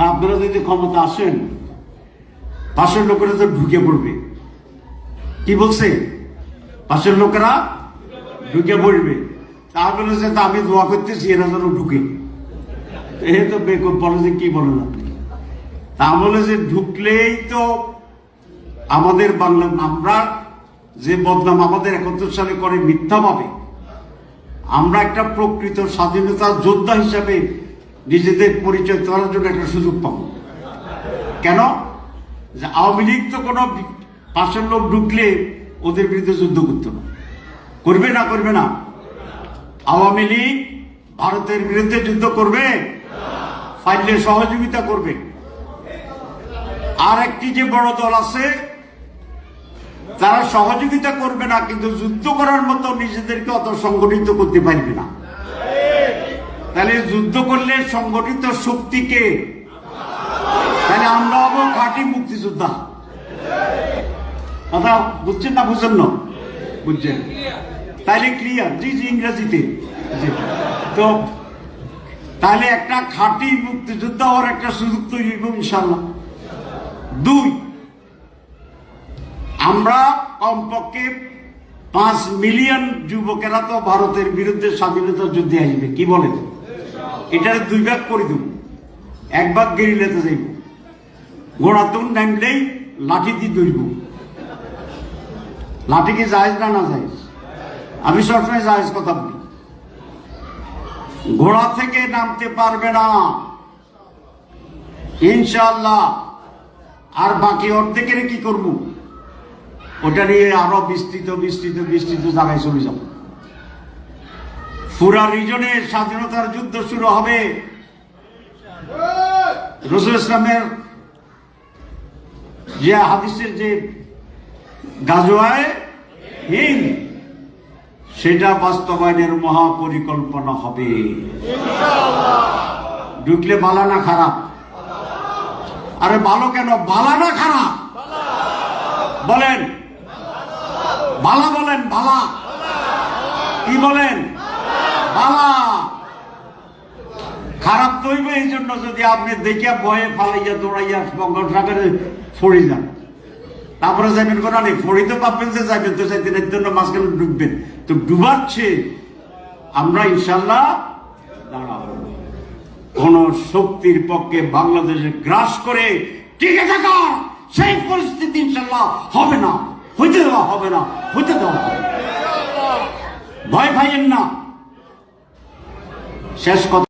আপনারা যদি ক্ষমতা আসেন, পাশের লোকেরা তো ঢুকে পড়বে। কি বলছে? পাশের লোকেরা ঢুকে পড়বে। তা বলেছে আমি দোয়া করতেছি এরা যেন ঢুকে। এ তো বেকুব বলে যে কি বলেন আপনি। তা বলে যে ঢুকলেই তো আমাদের বাংলা, আমরা যে বদনাম আমাদের 71 সালে করে মিথ্যা ভাবে, আমরা একটা প্রকৃত স্বাধীনতা যোদ্ধা হিসাবে নিজেদের পরিচয় করার জন্য একটা সুযোগ পাব। কেন? যে আওয়ামী লীগ তো কোনো পাশের লোক ঢুকলে ওদের বিরুদ্ধে যুদ্ধ করত না। করবে না? করবে না? আওয়ামী লীগ ভারতের বিরুদ্ধে যুদ্ধ করবে? ফাইলে সহযোগিতা করবে। আর একটি যে বড় দল আছে তারা সহযোগিতা করবে না, কিন্তু যুদ্ধ করার মতো নিজেদেরকে অত সংগঠিত করতে পারবে না। তাহলে যুদ্ধ করলে সংগঠিত শক্তিকে, তাহলে আমরা হবো খাঁটি মুক্তিযোদ্ধা। কথা বুঝছেন না? বুঝছেন না? বুঝছেন? তাহলে ক্লিয়ার? জি জি, ইংরেজিতে। তো তাহলে একটা খাঁটি মুক্তিযোদ্ধা হওয়ার একটা সুযোগ তৈরি হইব ইনশাল্লাহ। 2, আমরা কমপক্ষে 5 মিলিয়ন যুবকেরা তো ভারতের বিরুদ্ধে স্বাধীনতা যুদ্ধে আসবে। কি বলেন? এটারে 2 ভাগ করে দেব। 1 ভাগ গেরিলাতে যাইব, ঘোড়াতুন নামলেই লাঠি দিয়ে ধরব। লাঠি কি জায়েজ না না জায়েজ? আমি সবসময় জায়েজ কথা বলি। ঘোড়া থেকে নামতে পারবে না ইনশাআল্লাহ। আর বাকি অর্ধেকের কি করব? ওটা নিয়ে আরো বিস্তৃত বিস্তৃত বিস্তৃত জায়গায় চলে যাব। পুরা রিজনে স্বাধীনতার যুদ্ধ শুরু হবে। রাসূল ইসলামের যে হাদিসের যে গাজওয়ায়ে হিন্দ, সেটা বাস্তবায়নের মহাপরিকল্পনা হবে। ঢুকলে ভালো না খারাপ? আরে ভালো কেন? ভালো না খারাপ বলেন? ভালা বলেন। ভালা কি বলেন? ভালা। খারাপ তো হইবে এই জন্য যদি আপনি দেখে ভয়ে ফালাইয়া দৌড়াইয়া বঙ্গোপসাগরে ফড়ি যান, তারপরে যাবেন কোনা নেই। ফড়ি তো পাবেন যে যাবেন, তো যাইতে জন্য মাঝখানে ডুববেন। তো ডুবাচ্ছে আমরা ইনশাল্লাহ দাঁড়াবো। কোন শক্তির পক্ষে বাংলাদেশে গ্রাস করে টিকে থাকার সেই পরিস্থিতি ইনশাল্লাহ হবে না, হইতে দেওয়া হবে না, হইতে দেওয়া হবে। ভয় পাইয়েন না। শেষ কথা।